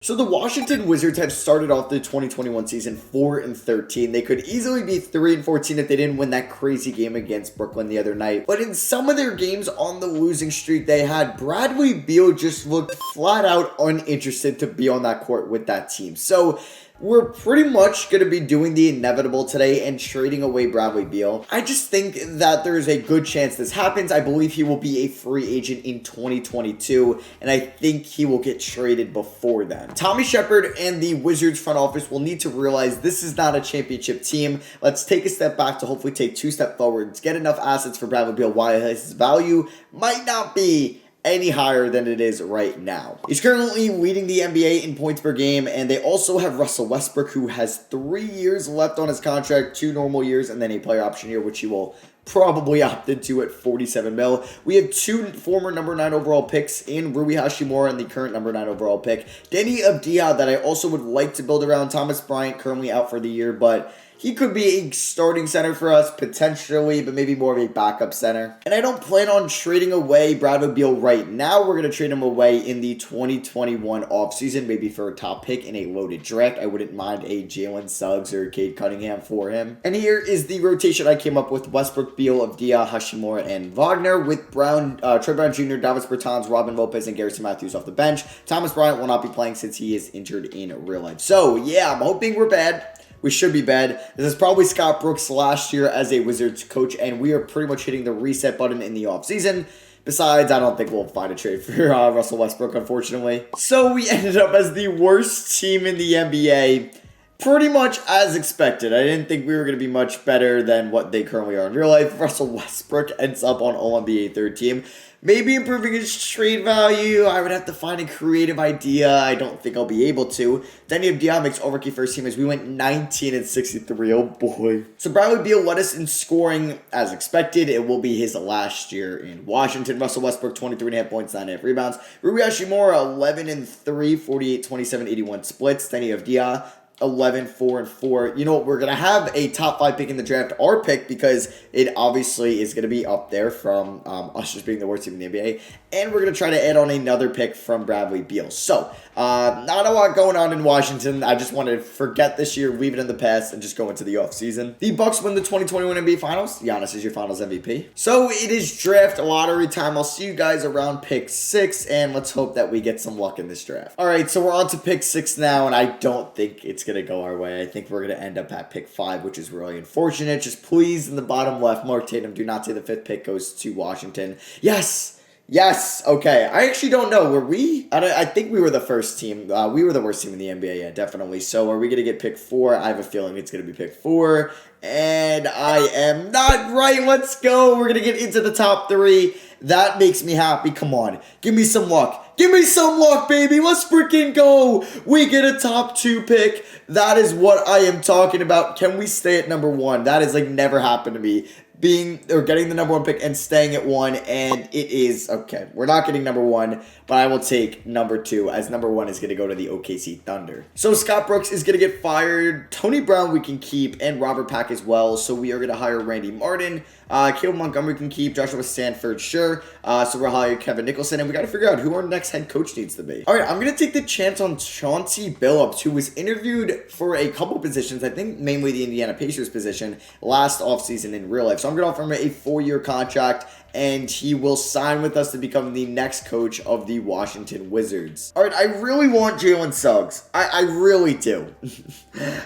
So the Washington Wizards have started off the 2021 season 4-13. They could easily be 3-14 if they didn't win that crazy game against Brooklyn the other night. But in some of their games on the losing streak they had, Bradley Beal just looked flat out uninterested to be on that court with that team. So we're pretty much going to be doing the inevitable today and trading away Bradley Beal. I just think that there's a good chance this happens. I believe he will be a free agent in 2022, and I think he will get traded before then. Tommy Shepard and the Wizards front office will need to realize this is not a championship team. Let's take a step back to hopefully take two steps forward, get enough assets for Bradley Beal while his value might not be any higher than it is right now. He's currently leading the NBA in points per game, and they also have Russell Westbrook, who has 3 years left on his contract, 2 normal years, and then a player option year, which he will probably opt into at $47 million. We have 2 former number 9 overall picks in Rui Hachimura and the current number 9 overall pick, Deni Avdija, that I also would like to build around. Thomas Bryant currently out for the year, but he could be a starting center for us, potentially, but maybe more of a backup center. And I don't plan on trading away Bradley Beal right now. We're going to trade him away in the 2021 offseason, maybe for a top pick in a loaded draft. I wouldn't mind a Jalen Suggs or Cade Cunningham for him. And here is the rotation I came up with: Westbrook, Beal, Avdija, Hachimura, and Wagner, with Trey Brown Jr., Davis Bertans, Robin Lopez, and Garrison Matthews off the bench. Thomas Bryant will not be playing since he is injured in real life. So, yeah, I'm hoping we're bad. We should be bad. This is probably Scott Brooks' last year as a Wizards coach, and we are pretty much hitting the reset button in the offseason. Besides, I don't think we'll find a trade for Russell Westbrook, unfortunately. So we ended up as the worst team in the NBA, pretty much as expected. I didn't think we were going to be much better than what they currently are in real life. Russell Westbrook ends up on All-NBA third team. Maybe improving his trade value. I would have to find a creative idea. I don't think I'll be able to. Deni Avdija makes all-rookie first team as we went 19-63. Oh boy. So Bradley Beal led us in scoring as expected. It will be his last year in Washington. Russell Westbrook, 23.5 points, 9.5 rebounds. Rui Hachimura, 11-3, 48, 27, 81 splits. Deni Avdija, 11, 4, and 4. You know what? We're going to have a top 5 pick in the draft, our pick, because it obviously is going to be up there from us just being the worst team in the NBA. And we're going to try to add on another pick from Bradley Beal. So, not a lot going on in Washington. I just want to forget this year, leave it in the past, and just go into the offseason. The Bucks win the 2021 NBA Finals. Giannis is your Finals MVP. So, it is draft lottery time. I'll see you guys around pick 6, and let's hope that we get some luck in this draft. All right, so we're on to pick 6 now, and I don't think it's going to go our way. I think we're going to end up at pick 5, which is really unfortunate. Just please, in the bottom left, Mark Tatum, do not say the 5th pick goes to Washington. Yes! Yes, okay. I actually don't know. Were we? I think we were the first team. We were the worst team in the NBA, yeah, definitely. So are we going to get pick 4? I have a feeling it's going to be pick 4. And I am not right. Let's go. We're going to get into the top 3. That makes me happy. Come on. Give me some luck. Give me some luck, baby. Let's freaking go. We get a top 2 pick. That is what I am talking about. Can we stay at number 1? That has never happened to me. Getting the number 1 pick and staying at 1, and it is okay. We're not getting number 1, but I will take number 2, as number 1 is going to go to the OKC Thunder. So Scott Brooks is going to get fired. Tony Brown we can keep, and Robert Pack as well. So we are going to hire Randy Martin. Caleb Montgomery can keep. Joshua Sanford, sure. So we'll hire Kevin Nicholson, and we got to figure out who our next head coach needs to be. All right, I'm going to take the chance on Chauncey Billups, who was interviewed for a couple positions, I think mainly the Indiana Pacers position, last offseason in real life. So I'm going to offer him a 4-year contract, and he will sign with us to become the next coach of the Washington Wizards. All right, I really want Jalen Suggs. I really do.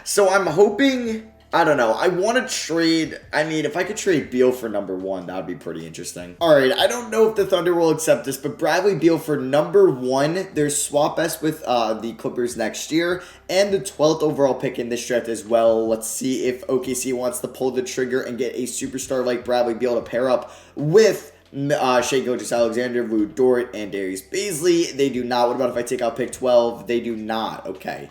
So I'm hoping, I don't know, I want to trade, if I could trade Beal for number 1, that would be pretty interesting. All right, I don't know if the Thunder will accept this, but Bradley Beal for number 1, there's swap best with the Clippers next year, and the 12th overall pick in this draft as well. Let's see if OKC wants to pull the trigger and get a superstar like Bradley Beal to pair up with Shai Gilgeous-Alexander, Lou Dort, and Darius Bazley. They do not. What about if I take out pick 12? They do not. Okay.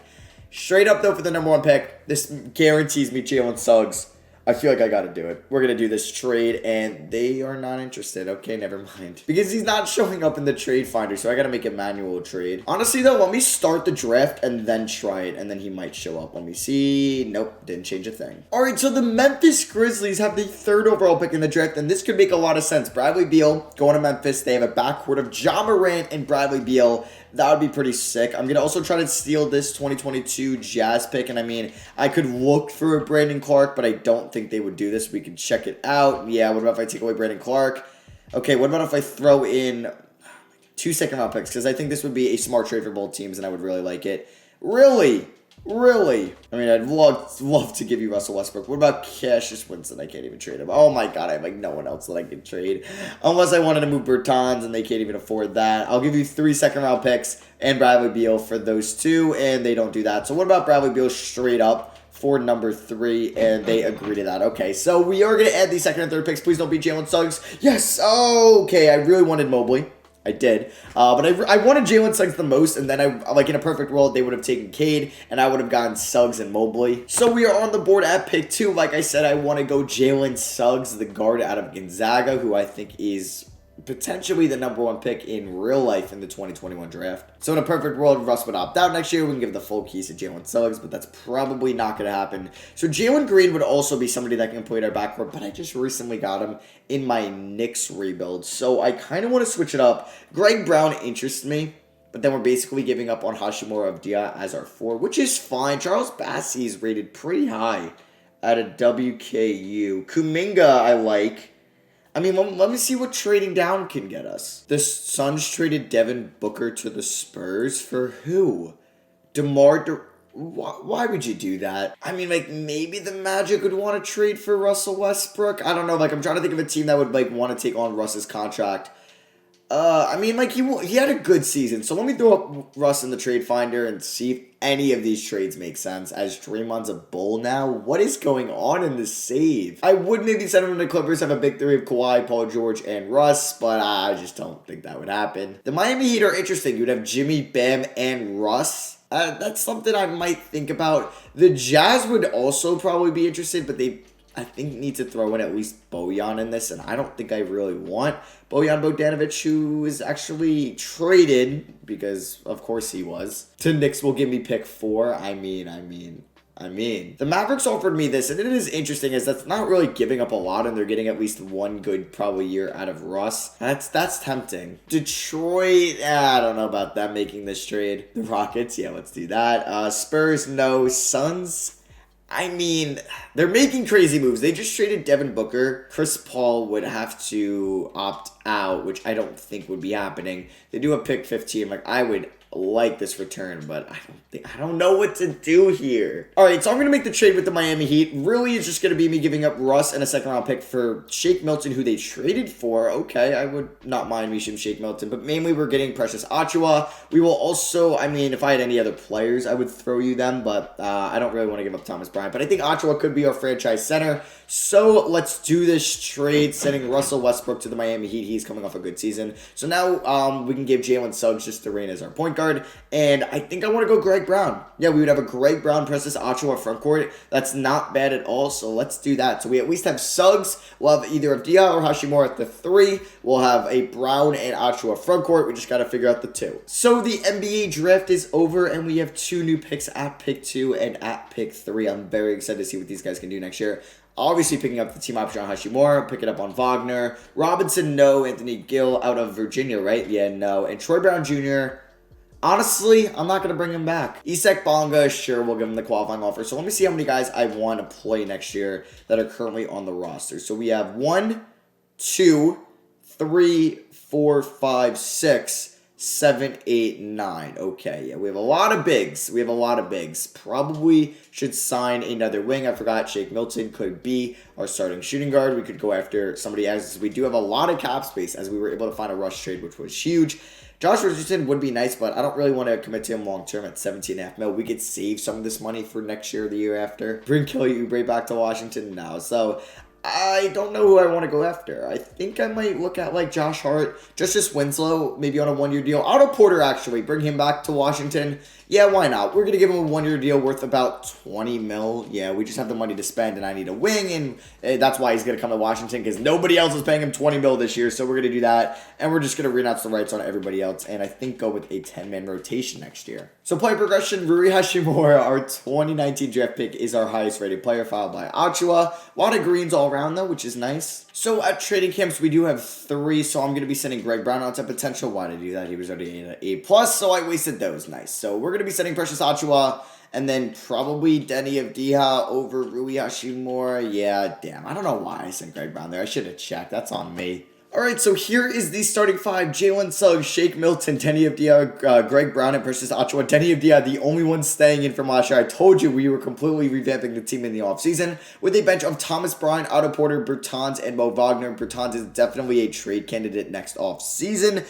Straight up, though, for the number 1 pick, this guarantees me Jalen Suggs. I feel like I got to do it. We're going to do this trade, and they are not interested. Okay, never mind. Because he's not showing up in the trade finder, so I got to make a manual trade. Honestly, though, let me start the draft and then try it, and then he might show up. Let me see. Nope, didn't change a thing. All right, so the Memphis Grizzlies have the 3rd overall pick in the draft, and this could make a lot of sense. Bradley Beal going to Memphis. They have a backcourt of Ja Morant and Bradley Beal. that would be pretty sick. I'm going to also try to steal this 2022 Jazz pick, and I mean, I could look for a Brandon Clark, but I don't think they would do this. We could check it out. Yeah, what about if I take away Brandon Clark? Okay, what about if I throw in 2 second-round picks? Because I think this would be a smart trade for both teams, and I would really like it. Really? Really? I mean, I'd love to give you Russell Westbrook. What about Cassius Winston? I can't even trade him. Oh my god, I have like no one else that I can trade. Unless I wanted to move Bertans, and they can't even afford that. I'll give you 3 second-round picks and Bradley Beal for those 2, and they don't do that. So what about Bradley Beal straight up for number 3, and they agree to that. Okay, so we are going to add the second and third picks. Please don't be Jalen Suggs. Yes! Okay, I really wanted Mobley. I did. But I wanted Jalen Suggs the most, and then like in a perfect world, they would have taken Cade, and I would have gotten Suggs and Mobley. So we are on the board at pick 2. Like I said, I want to go Jalen Suggs, the guard out of Gonzaga, who I think is potentially the number 1 pick in real life in the 2021 draft. So in a perfect world, Russ would opt out next year. We can give the full keys to Jalen Suggs, but that's probably not going to happen. So Jalen Green would also be somebody that can complete our backcourt, but I just recently got him in my Knicks rebuild. So I kind of want to switch it up. Greg Brown interests me, but then we're basically giving up on Hashimura of Dia as our 4, which is fine. Charles Bassey is rated pretty high at a WKU. Kuminga I like. I mean, let me see what trading down can get us. The Suns traded Devin Booker to the Spurs for who? Why would you do that? I mean, like, maybe the Magic would want to trade for Russell Westbrook. I don't know. Like, I'm trying to think of a team that would, like, want to take on Russ's contract. I mean, like, he had a good season. So let me throw up Russ in the trade finder and see if any of these trades make sense. As Draymond's a Bull now, what is going on in this save? I would maybe send him to the Clippers, have a big 3 of Kawhi, Paul George, and Russ, but I just don't think that would happen. The Miami Heat are interesting. You'd have Jimmy, Bam, and Russ. That's something I might think about. The Jazz would also probably be interested, but I think need to throw in at least Bojan in this, and I don't think I really want Bojan Bogdanovic, who is actually traded, because of course he was, to Knicks will give me pick 4. I mean, the Mavericks offered me this, and it is interesting as that's not really giving up a lot, and they're getting at least 1 good probably year out of Russ. That's tempting. Detroit, I don't know about them making this trade. The Rockets, yeah, let's do that. Spurs, no. Suns, I mean, they're making crazy moves. They just traded Devin Booker. Chris Paul would have to opt out, which I don't think would be happening. They do a pick 15. Like, I would like this return, but I don't know what to do here. All right, so I'm going to make the trade with the Miami Heat. Really, it's just going to be me giving up Russ and a second-round pick for Shake Milton, who they traded for. Okay, I would not mind me some Shake Milton, but mainly we're getting Precious Achiuwa. We will also, I mean, if I had any other players, I would throw you them, but I don't really want to give up Thomas Bryant. But I think Achiuwa could be our franchise center. So let's do this trade, sending Russell Westbrook to the Miami Heat. He's coming off a good season. So now we can give Jalen Suggs just to reign as our point guard. And I think I want to go Greg Brown. Yeah, we would have a Greg Brown, Precious Achiuwa front court. That's not bad at all. So let's do that. So we at least have Suggs. We'll have either of Dia or Hashimura at the 3. We'll have a Brown and Achiuwa front court. We just got to figure out the 2. So the NBA draft is over, and we have 2 new picks at pick 2 and at pick 3. I'm very excited to see what these guys can do next year. Obviously picking up the team option on Hashimura, pick it up on Wagner. Robinson, no. Anthony Gill out of Virginia, right? Yeah, no. And Troy Brown Jr., honestly, I'm not going to bring him back. Isaac Bonga, sure, we'll give him the qualifying offer. So let me see how many guys I want to play next year that are currently on the roster. So we have 1, 2, 3, 4, 5, 6, 7, 8, 9. Okay, yeah, we have a lot of bigs. Probably should sign another wing. I forgot Shake Milton could be our starting shooting guard. We could go after somebody else. We do have a lot of cap space as we were able to find a rush trade, which was huge. Josh Richardson would be nice, but I don't really want to commit to him long-term at $17.5 million. We could save some of this money for next year or the year after. Bring Kelly Oubre back to Washington now. So I don't know who I want to go after. I think I might look at like Josh Hart, Justice Winslow, maybe on a 1-year deal. Otto Porter, actually, bring him back to Washington. Yeah, why not? We're going to give him a 1-year deal worth about $20 million. Yeah, we just have the money to spend, and I need a wing, and that's why he's going to come to Washington, because nobody else is paying him $20 million this year, so we're going to do that, and we're just going to renounce the rights on everybody else, and I think go with a 10-man rotation next year. So player progression, Rui Hashimura, our 2019 draft pick, is our highest rated player, followed by Achiuwa. A lot of greens already. around though, which is nice. So at trading camps, we do have 3, so I'm going to be sending Greg Brown out to potential. Why did I do that? He was already an A+, so I wasted those. Nice. So we're going to be sending Precious Achiuwa, and then probably Denny Avdija over Rui Hachimura. Yeah, damn. I don't know why I sent Greg Brown there. I should have checked. That's on me. Alright, so here is the starting 5. Jalen Suggs, Shake Milton, Denny Avdija, Greg Brown, and Precious Achiuwa. Denny Avdija, the only one staying in from last year. I told you we were completely revamping the team in the offseason with a bench of Thomas Bryant, Otto Porter, Bertans, and Mo Wagner. Bertans is definitely a trade candidate next offseason.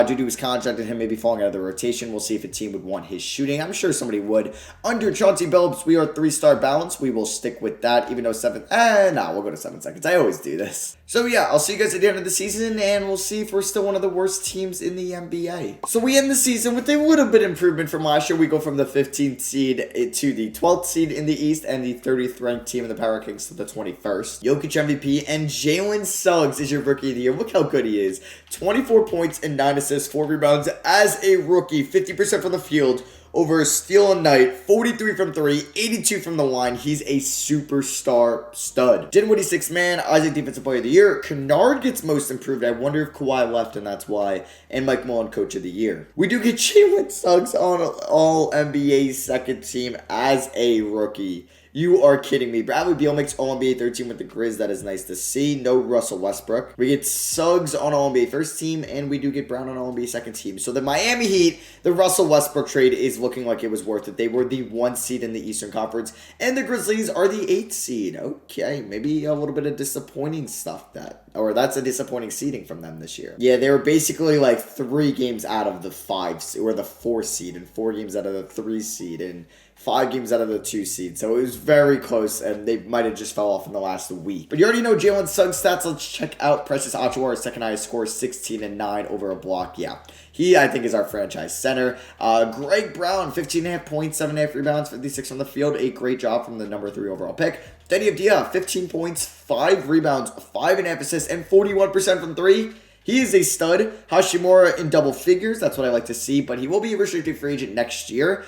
Due to his contract and him maybe falling out of the rotation, we'll see if a team would want his shooting. I'm sure somebody would. Under Chauncey Billups, we are 3-star balance. We will stick with that, even though we'll go to 7 seconds. I always do this. So yeah, I'll see you guys at the end of the season, and we'll see if we're still one of the worst teams in the NBA. So we end the season with a little bit of improvement from last year. We go from the 15th seed to the 12th seed in the East, and the 30th ranked team in the Power Kings to the 21st. Jokic MVP, and Jalen Suggs is your rookie of the year. Look how good he is. 24 points and 9 assists, 4 rebounds as a rookie, 50% from the field, over a steal a night, 43 from 3, 82 from the line. He's a superstar stud. Dinwiddie 6th man, Isaac Defensive Player of the Year. Kennard gets most improved. I wonder if Kawhi left and that's why. And Mike Malone Coach of the Year. We do get Jalen Suggs on All-NBA second team as a rookie. You are kidding me. Bradley Beal makes All-NBA 13 with the Grizz. That is nice to see. No Russell Westbrook. We get Suggs on All-NBA first team, and we do get Brown on All-NBA second team. So the Miami Heat, the Russell Westbrook trade is looking like it was worth it. They were the 1 seed in the Eastern Conference, and the Grizzlies are the 8th seed. Okay, maybe a little bit of disappointing stuff that's a disappointing seeding from them this year. Yeah, they were basically like 3 games out of the 4 seed, and 4 games out of the 3 seed, and 5 games out of the 2 seed. So it was very close, and they might have just fell off in the last week. But you already know Jalen Suggs stats. Let's check out Precious Achiuwa, second highest score, 16 and 9 over a block. Yeah, he, I think, is our franchise center. Greg Brown, 15.5 points, 7.5 rebounds, 56 on the field. A great job from the number 3 overall pick. Denny Avdija, 15 points, 5 rebounds, 5.5 assists, and 41% from 3. He is a stud. Hachimura in double figures. That's what I like to see, but he will be a restricted free agent next year.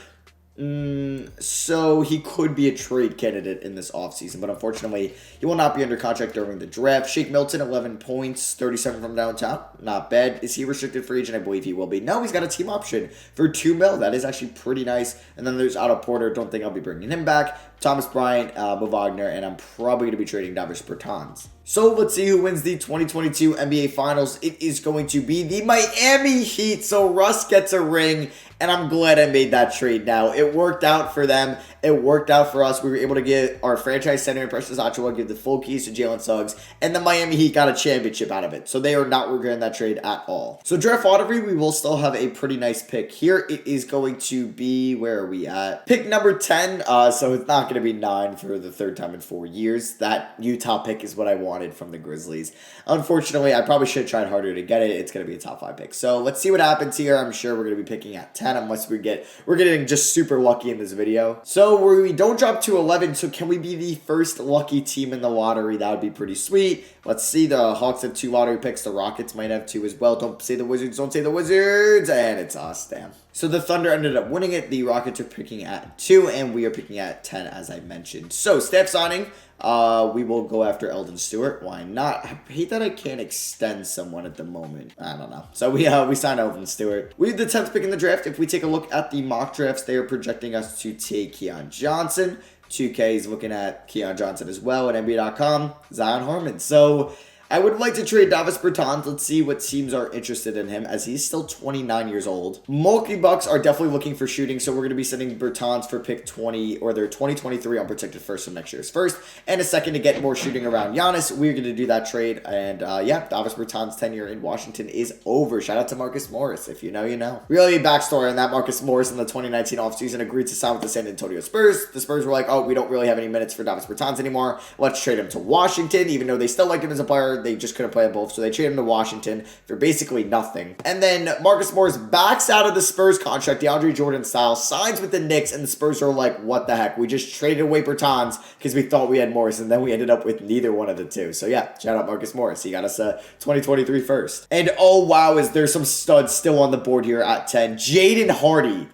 So he could be a trade candidate in this offseason, but unfortunately, he will not be under contract during the draft. Shake Milton, 11 points, 37 from downtown. Not bad. Is he a restricted free agent? I believe he will be. No, he's got a team option for $2 million. That is actually pretty nice. And then there's Otto Porter. Don't think I'll be bringing him back. Thomas Bryant, Mo Wagner, and I'm probably going to be trading Davis Bertans. So let's see who wins the 2022 NBA Finals. It is going to be the Miami Heat. So Russ gets a ring, and I'm glad I made that trade now. It worked out for them. It worked out for us. We were able to get our franchise center in Precious Achiuwa, give the full keys to Jalen Suggs, and the Miami Heat got a championship out of it. So they are not regretting that trade at all. So draft lottery, we will still have a pretty nice pick here. It is going to be, where are we at? Pick number 10. So it's not going to be 9 for the 3rd time in 4 years. That Utah pick is what I wanted from the Grizzlies. Unfortunately, I probably should have tried harder to get it. It's going to be a top 5 pick. So let's see what happens here. I'm sure we're going to be picking at 10 unless we're getting just super lucky in this video. So we don't drop to 11. So can we be the first lucky team in the lottery? That would be pretty sweet. Let's see. The Hawks have 2 lottery picks. The Rockets might have 2 as well. Don't say the Wizards. Don't say the Wizards. And it's us. Damn. So the Thunder ended up winning it. The Rockets are picking at 2, and we are picking at 10, as I mentioned. So staff signing. We will go after Eldon Stewart. Why not? I hate that I can't extend someone at the moment. I don't know. So we signed Eldon Stewart. We have the 10th pick in the draft. If we take a look at the mock drafts, they are projecting us to take Keon Johnson. 2K is looking at Keon Johnson as well at NBA.com. Zion Harmon. So I would like to trade Davis Bertans. Let's see what teams are interested in him, as he's still 29 years old. Milwaukee Bucks are definitely looking for shooting, so we're going to be sending Bertans for pick 20, or their 2023 unprotected first from next year's first, and a second to get more shooting around Giannis. We're going to do that trade, and yeah, Davis Bertans' tenure in Washington is over. Shout out to Marcus Morris. If you know, you know. Really, backstory on that: Marcus Morris in the 2019 offseason agreed to sign with the San Antonio Spurs. The Spurs were like, oh, we don't really have any minutes for Davis Bertans anymore. Let's trade him to Washington, even though they still liked him as a player. They just couldn't play them both, so they traded him to Washington for basically nothing. And then Marcus Morris backs out of the Spurs contract, DeAndre Jordan style, signs with the Knicks, and the Spurs are like, what the heck? We just traded away Bertans because we thought we had Morris, and then we ended up with neither one of the two. So yeah, shout out Marcus Morris. He got us a 2023 first. And oh wow, is there some studs still on the board here at 10. Jaden Hardy.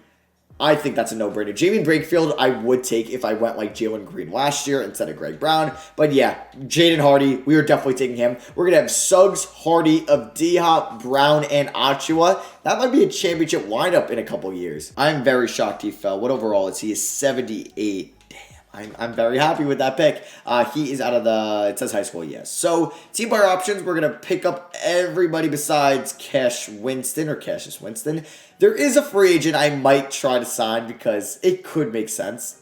I think that's a no-brainer. Jamie Brakefield, I would take if I went like Jalen Green last year instead of Greg Brown. But yeah, Jaden Hardy, we are definitely taking him. We're going to have Suggs, Hardy, of D-Hop, Brown, and Achua. That might be a championship lineup in a couple years. I'm very shocked he fell. What overall is he? Is 78. I'm very happy with that pick. He is out of the, it says high school, yes. So, team player options, we're going to pick up everybody besides Cassius Winston. There is a free agent I might try to sign because it could make sense.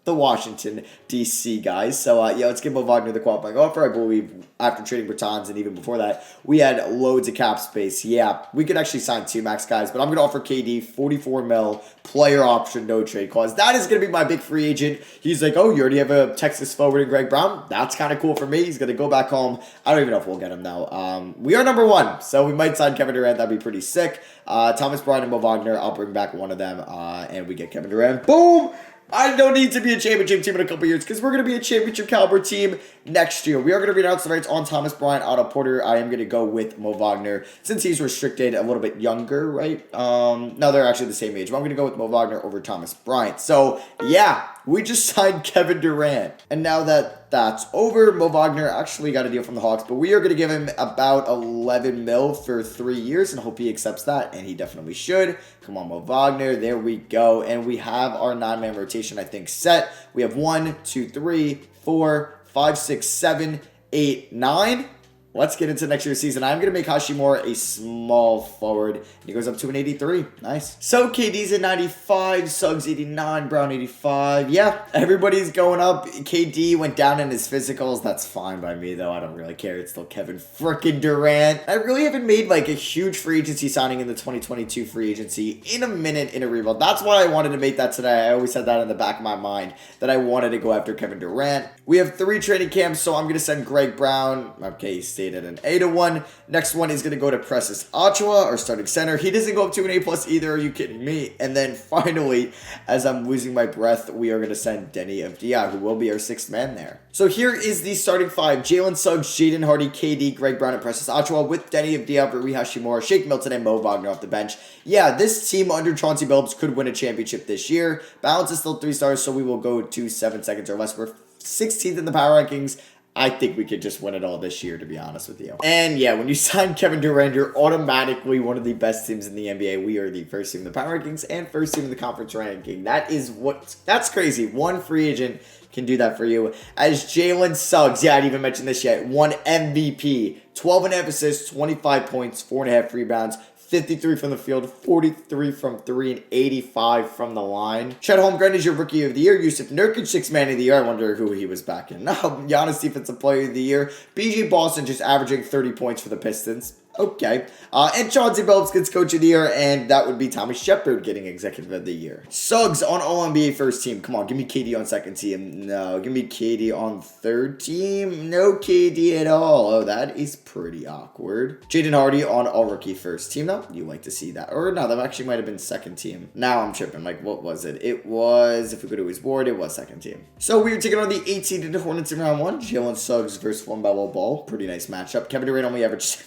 The Washington, D.C. guys. So, yeah, let's give Mo Wagner the qualifying offer. I believe after trading Bertans and even before that, we had loads of cap space. Yeah, we could actually sign 2 max guys, but I'm going to offer KD 44 mil, player option, no trade clause. That is going to be my big free agent. He's like, oh, you already have a Texas forward in Greg Brown? That's kind of cool for me. He's going to go back home. I don't even know if we'll get him now. We are number 1, so we might sign Kevin Durant. That'd be pretty sick. Thomas Bryant and Mo Wagner, I'll bring back one of them, and we get Kevin Durant. Boom! I don't need to be a championship team in a couple years because we're going to be a championship caliber team next year. We are going to reannounce the rights on Thomas Bryant, Otto Porter. I am going to go with Mo Wagner since he's restricted, a little bit younger, right? No, they're actually the same age. But I'm going to go with Mo Wagner over Thomas Bryant. So, yeah, we just signed Kevin Durant. And now that that's over, Mo Wagner actually got a deal from the Hawks, but we are going to give him about 11 mil for 3 years and hope he accepts that, and he definitely should. Come on, Mo Wagner. There we go. And we have our 9-man rotation, I think, set. We have 1, 2, 3, 4, 5, 6, 7, 8, 9. Let's get into next year's season. I'm going to make Hashimura a small forward. He goes up to an 83. Nice. So KD's at 95, Suggs 89, Brown 85. Yeah, everybody's going up. KD went down in his physicals. That's fine by me, though. I don't really care. It's still Kevin frickin' Durant. I really haven't made like a huge free agency signing in the 2022 free agency in a minute in a rebuild. That's why I wanted to make that today. I always had that in the back of my mind that I wanted to go after Kevin Durant. We have 3 training camps, so I'm going to send Greg Brown. Okay, he's stayed at an A to 1. Next one is going to go to Precious Achua, our starting center. He doesn't go up to an A+ either. Are you kidding me? And then finally, as I'm losing my breath, we are going to send Denny of Dia, who will be our 6th man there. So here is the starting 5. Jalen Suggs, Jaden Hardy, KD, Greg Brown, and Precious Achua with Denny of Dia, Rui Hashimura, Shake Milton, and Mo Wagner off the bench. Yeah, this team under Chauncey Billups could win a championship this year. Balance is still 3 stars, so we will go to 7 seconds or less. We're 16th in the power rankings. I think we could just win it all this year, to be honest with you. And yeah, when you sign Kevin Durant, you're automatically one of the best teams in the NBA. We are the first team in the power rankings and first team in the conference ranking. That's crazy. One free agent can do that for you. As Jalen Suggs, yeah, I didn't even mention this yet, won MVP, 12.5 assists, 25 points, 4.5 rebounds, 53 from the field, 43 from 3, and 85 from the line. Chet Holmgren is your Rookie of the Year. Yusuf Nurkic, 6th Man of the Year. I wonder who he was back in. Now, Giannis Defensive Player of the Year. BG Boston just averaging 30 points for the Pistons. Okay. And Chauncey Billups gets Coach of the Year, and that would be Tommy Shepard getting Executive of the Year. Suggs on All-NBA first team. Come on, give me KD on second team. No, give me KD on third team. No KD at all. Oh, that is pretty awkward. Jaden Hardy on All-Rookie first team. No, you like to see that. Or no, that actually might have been second team. Now I'm tripping. Like, what was it? It was, if we go to his board, it was second team. So we were taking on the 18th Hornets in round 1. Jalen Suggs versus LaMelo Ball. Pretty nice matchup. Kevin Durant only averaged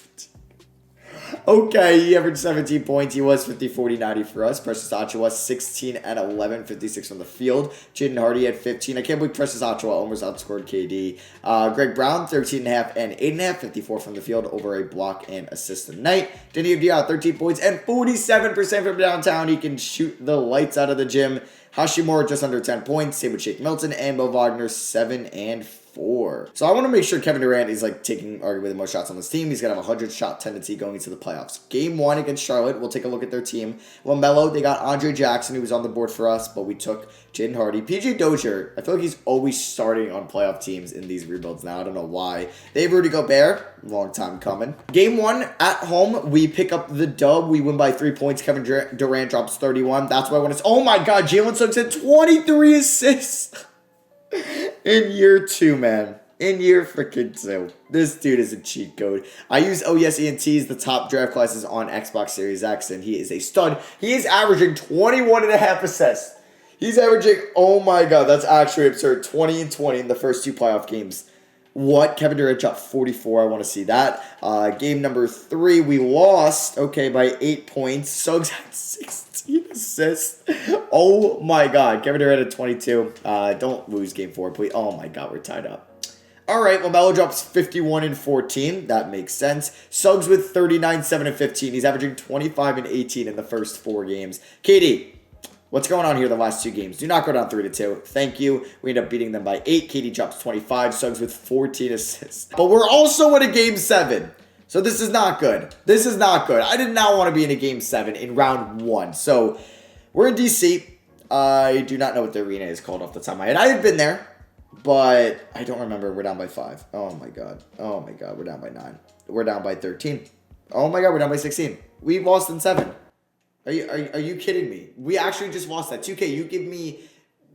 Okay, he averaged 17 points. He was 50, 40, 90 for us. Precious Achua 16 and 11, 56 from the field. Jaden Hardy had 15. I can't believe Precious Achua almost outscored KD. Greg Brown, 13.5 and 8.5, 54 from the field, over a block and assist a night. Denny of Dia, 13 points and 47% from downtown. He can shoot the lights out of the gym. Hashimura just under 10 points. Same with Shake Milton, and Mo Wagner 7 and 4. So I want to make sure Kevin Durant is like taking arguably the most shots on this team. He's going to have a 100-shot tendency going into the playoffs. Game 1 against Charlotte, we'll take a look at their team. LaMelo, they got Andre Jackson, who was on the board for us, but we took Jaden Hardy. PJ Dozier, I feel like he's always starting on playoff teams in these rebuilds now. I don't know why. They have Rudy Gobert, long time coming. Game 1 at home, we pick up the dub. We win by 3 points. Kevin Durant drops 31. That's why I want to. Oh my God, Jalen Suggs had 23 assists. In year 2, man. In year freaking 2. This dude is a cheat code. I use ENTs, the top draft classes on Xbox Series X, and he is a stud. He is averaging 21.5 assists. He's averaging, oh my God, that's actually absurd. 20 and 20 in the first 2 playoff games. What? Kevin Durant dropped 44. I want to see that. Game number 3, we lost, okay, by 8 points. Suggs had 16 assists. Oh my God. Kevin Durant had 22. Don't lose game 4, please. Oh my God, we're tied up. All right, LaMelo drops 51 and 14. That makes sense. Suggs with 39, 7 and 15. He's averaging 25 and 18 in the first 4 games. KD, what's going on here the last 2 games? Do not go down 3-2. Thank you. We end up beating them by 8. KD drops 25. Suggs with 14 assists. But we're also in a game 7. So this is not good. This is not good. I did not want to be in a game 7 in round 1. So we're in DC. I do not know what the arena is called off the top of my head. I have been there, but I don't remember. We're down by 5. Oh my God. Oh my God. We're down by 9. We're down by 13. Oh my God. We're down by 16. We've lost in 7. Are you kidding me? We actually just lost that. 2K, you give me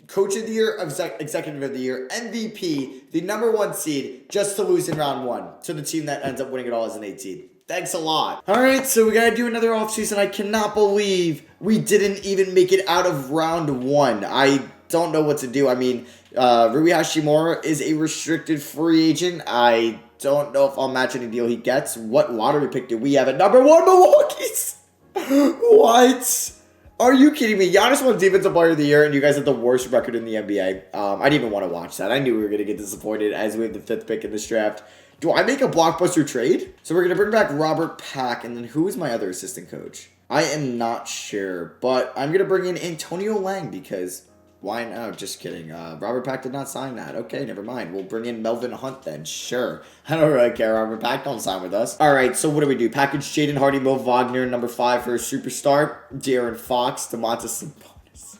Coach of the Year, Executive of the Year, MVP, the number 1 seed, just to lose in round 1 to the team that ends up winning it all as an 8 seed. Thanks a lot. All right, so we got to do another offseason. I cannot believe we didn't even make it out of round 1. I don't know what to do. I mean, Rui Hachimura is a restricted free agent. I don't know if I'll match any deal he gets. What lottery pick do we have at number 1? Milwaukee's. What? Are you kidding me? Giannis won Defensive Player of the Year, and you guys had the worst record in the NBA. I didn't even want to watch that. I knew we were going to get disappointed as we had the 5th pick in this draft. Do I make a blockbuster trade? So we're going to bring back Robert Pack, and then who is my other assistant coach? I am not sure, but I'm going to bring in Antonio Lang because why not? Just kidding. Robert Pack did not sign that. Okay, never mind. We'll bring in Melvin Hunt then. Sure. I don't really care. Robert Pack don't sign with us. All right, so what do? Package Jaden Hardy, Mo Wagner, number 5 for a superstar. De'Aaron Fox, Domantas Sabonis.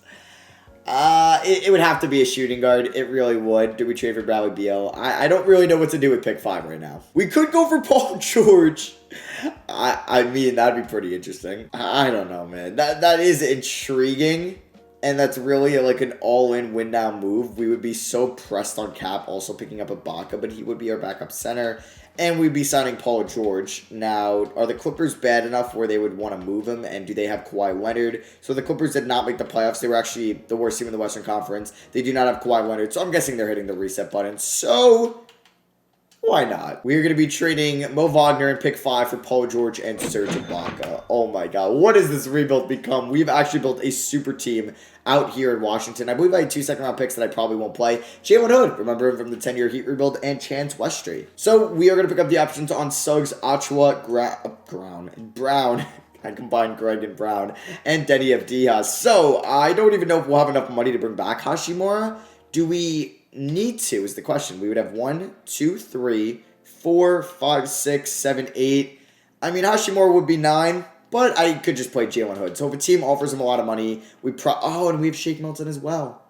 It would have to be a shooting guard. It really would. Do we trade for Bradley Beal? I don't really know what to do with pick 5 right now. We could go for Paul George. I mean, that'd be pretty interesting. I don't know, man. That is intriguing. And that's really like an all-in win-down move. We would be so pressed on cap also picking up Ibaka, but he would be our backup center. And we'd be signing Paul George. Now, are the Clippers bad enough where they would want to move him? And do they have Kawhi Leonard? So the Clippers did not make the playoffs. They were actually the worst team in the Western Conference. They do not have Kawhi Leonard. So I'm guessing they're hitting the reset button. So why not? We are going to be trading Mo Wagner and pick 5 for Paul George and Serge Ibaka. Oh my God. What has this rebuild become? We've actually built a super team out here in Washington. I believe I had 2 second-round picks that I probably won't play. Jalen Hood, remember him from the 10-year Heat rebuild, and Chance Westry. So we are going to pick up the options on Suggs, Achua, Brown. I combined Greg and Brown, and Denny Avdija. So I don't even know if we'll have enough money to bring back Hachimura. Do we need to is the question. We would have 1, 2, 3, 4, 5, 6, 7, 8. I mean, Hachimura would be 9. But I could just play Jalen Hood. So if a team offers him a lot of money, and we have Shake Milton as well.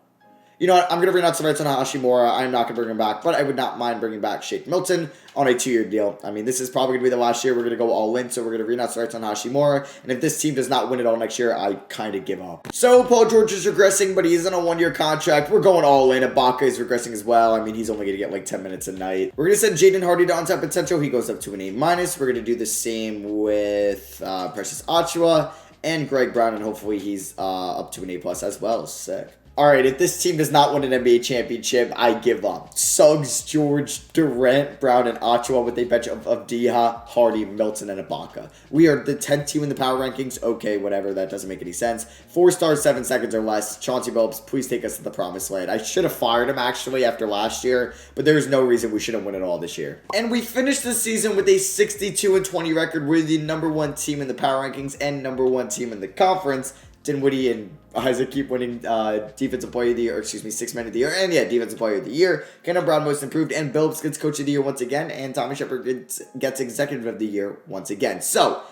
You know what? I'm going to bring out some rights on Hachimura. I'm not going to bring him back, but I would not mind bringing back Shake Milton on a 2-year deal. I mean, this is probably going to be the last year we're going to go all in, so we're going to renounce rights on Hachimura. And if this team does not win it all next year, I kind of give up. So Paul George is regressing, but he's on a 1-year contract. We're going all in. Ibaka is regressing as well. I mean, he's only going to get like 10 minutes a night. We're going to send Jaden Hardy to on-top potential. He goes up to an A-. We're going to do the same with Precious Achua and Greg Brown, and hopefully he's up to an A+ as well. Sick. All right, if this team does not win an NBA championship, I give up. Suggs, George, Durant, Brown, and Achua with a bench of Avdija, Hardy, Milton, and Ibaka. We are the 10th team in the power rankings. Okay, whatever. That doesn't make any sense. 4 stars, 7 seconds or less. Chauncey Billups, please take us to the promised land. I should have fired him, actually, after last year, but there's no reason we shouldn't win it all this year. And we finished the season with a 62-20 record. We're the number 1 team in the power rankings and number 1 team in the conference. Dinwiddie and Isaac keep winning Defensive Player of the Year, 6 Man of the Year, and Defensive Player of the Year. Kendall Brown Most Improved, and Billups gets Coach of the Year once again, and Tommy Shepard gets Executive of the Year once again. So,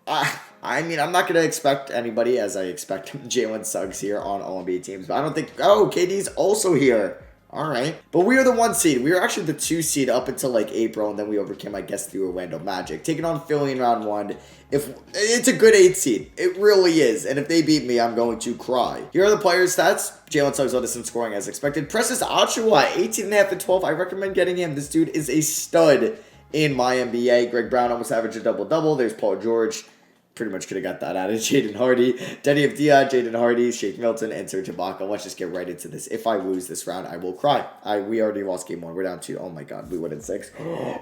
I mean, I'm not going to expect anybody, as I expect Jalen Suggs here on All-NBA teams, but I don't think, KD's also here. All right. But we are the 1 seed. We were actually the 2 seed up until like April, and then we overcame, I guess, the Orlando Magic. Taking on Philly in round 1. It's a good 8 seed. It really is. And if they beat me, I'm going to cry. Here are the players' stats. Jalen Suggs led us in scoring as expected. Precious Achua, 18.5 and 12. I recommend getting him. This dude is a stud in my NBA. Greg Brown almost averaged a double-double. There's Paul George. pretty much could have got that out of Jaden Hardy. Denny of Dion, Jaden Hardy, Shake Milton, and Serge Ibaka. Let's just get right into this. If I lose this round, I will cry. We already lost game 1. We're down 2. Oh my god, we win in 6.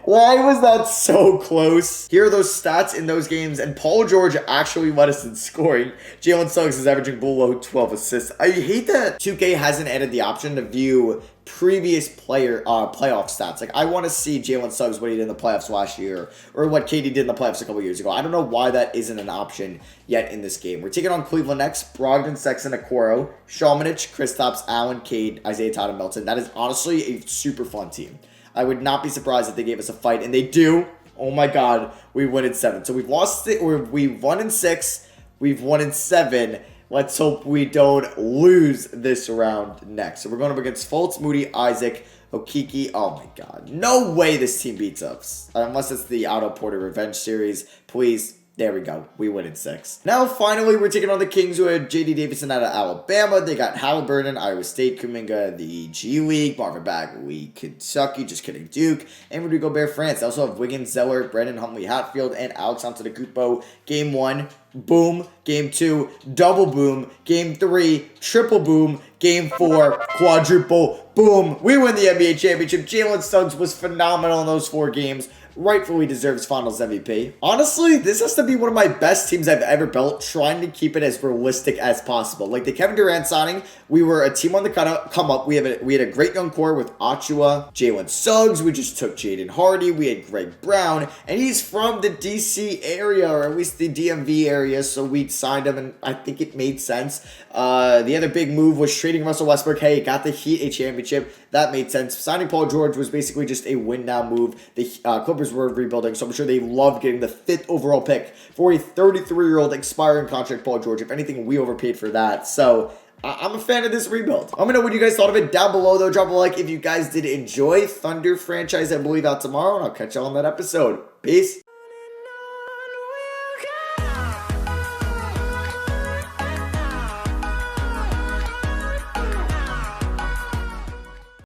Why was that so close? Here are those stats in those games, and Paul George actually led us in scoring. Jalen Suggs is averaging below 12 assists. I hate that 2K hasn't added the option to view previous playoff stats. Like, I want to see Jalen Suggs what he did in the playoffs last year, or what KD did in the playoffs a couple years ago. I don't know why that isn't an option yet in this game. We're taking on Cleveland next. Brogdon, Sexton, Okoro, Shulmanich, Kristaps, Allen, Cade, Isaiah Todd, and Melton. That is honestly a super fun team. I would not be surprised if they gave us a fight, and they do. Oh my god, we win in 7. So we've lost it, or we've won in 6, we've won in 7. Let's hope we don't lose this round next. So we're going up against Fultz, Moody, Isaac, Okiki. Oh my god. No way this team beats us. Unless it's the Otto Porter Revenge Series. Please. There we go. We win in 6. Now, finally, we're taking on the Kings, who had J.D. Davison out of Alabama. They got Halliburton, Iowa State, Kuminga, the G League, Marvin Bagley, Kentucky, just kidding, Duke, and Rudy Gobert, France. They also have Wiggins, Zeller, Brendan Huntley, Hatfield, and Alex Antetokounmpo. Game 1, boom. Game 2, double boom. Game 3, triple boom. Game 4, quadruple boom. We win the NBA championship. Jalen Suggs was phenomenal in those 4 games. Rightfully deserves Finals MVP. Honestly, this has to be one of my best teams I've ever built, trying to keep it as realistic as possible. Like the Kevin Durant signing, we were a team on the come up. We had a great young core with Achua, Jalen Suggs. We just took Jaden Hardy. We had Greg Brown, and he's from the DC area, or at least the DMV area, so we signed him, and I think it made sense. The other big move was trading Russell Westbrook. Hey, got the Heat a championship. That made sense. Signing Paul George was basically just a win-now move. The Clippers were rebuilding, so I'm sure they loved getting the 5th overall pick for a 33-year-old expiring contract Paul George. If anything, we overpaid for that. So I'm a fan of this rebuild. Let me know what you guys thought of it down below, though. Drop a like if you guys did enjoy. Thunder franchise, I believe, out tomorrow, and I'll catch y'all on that episode. Peace.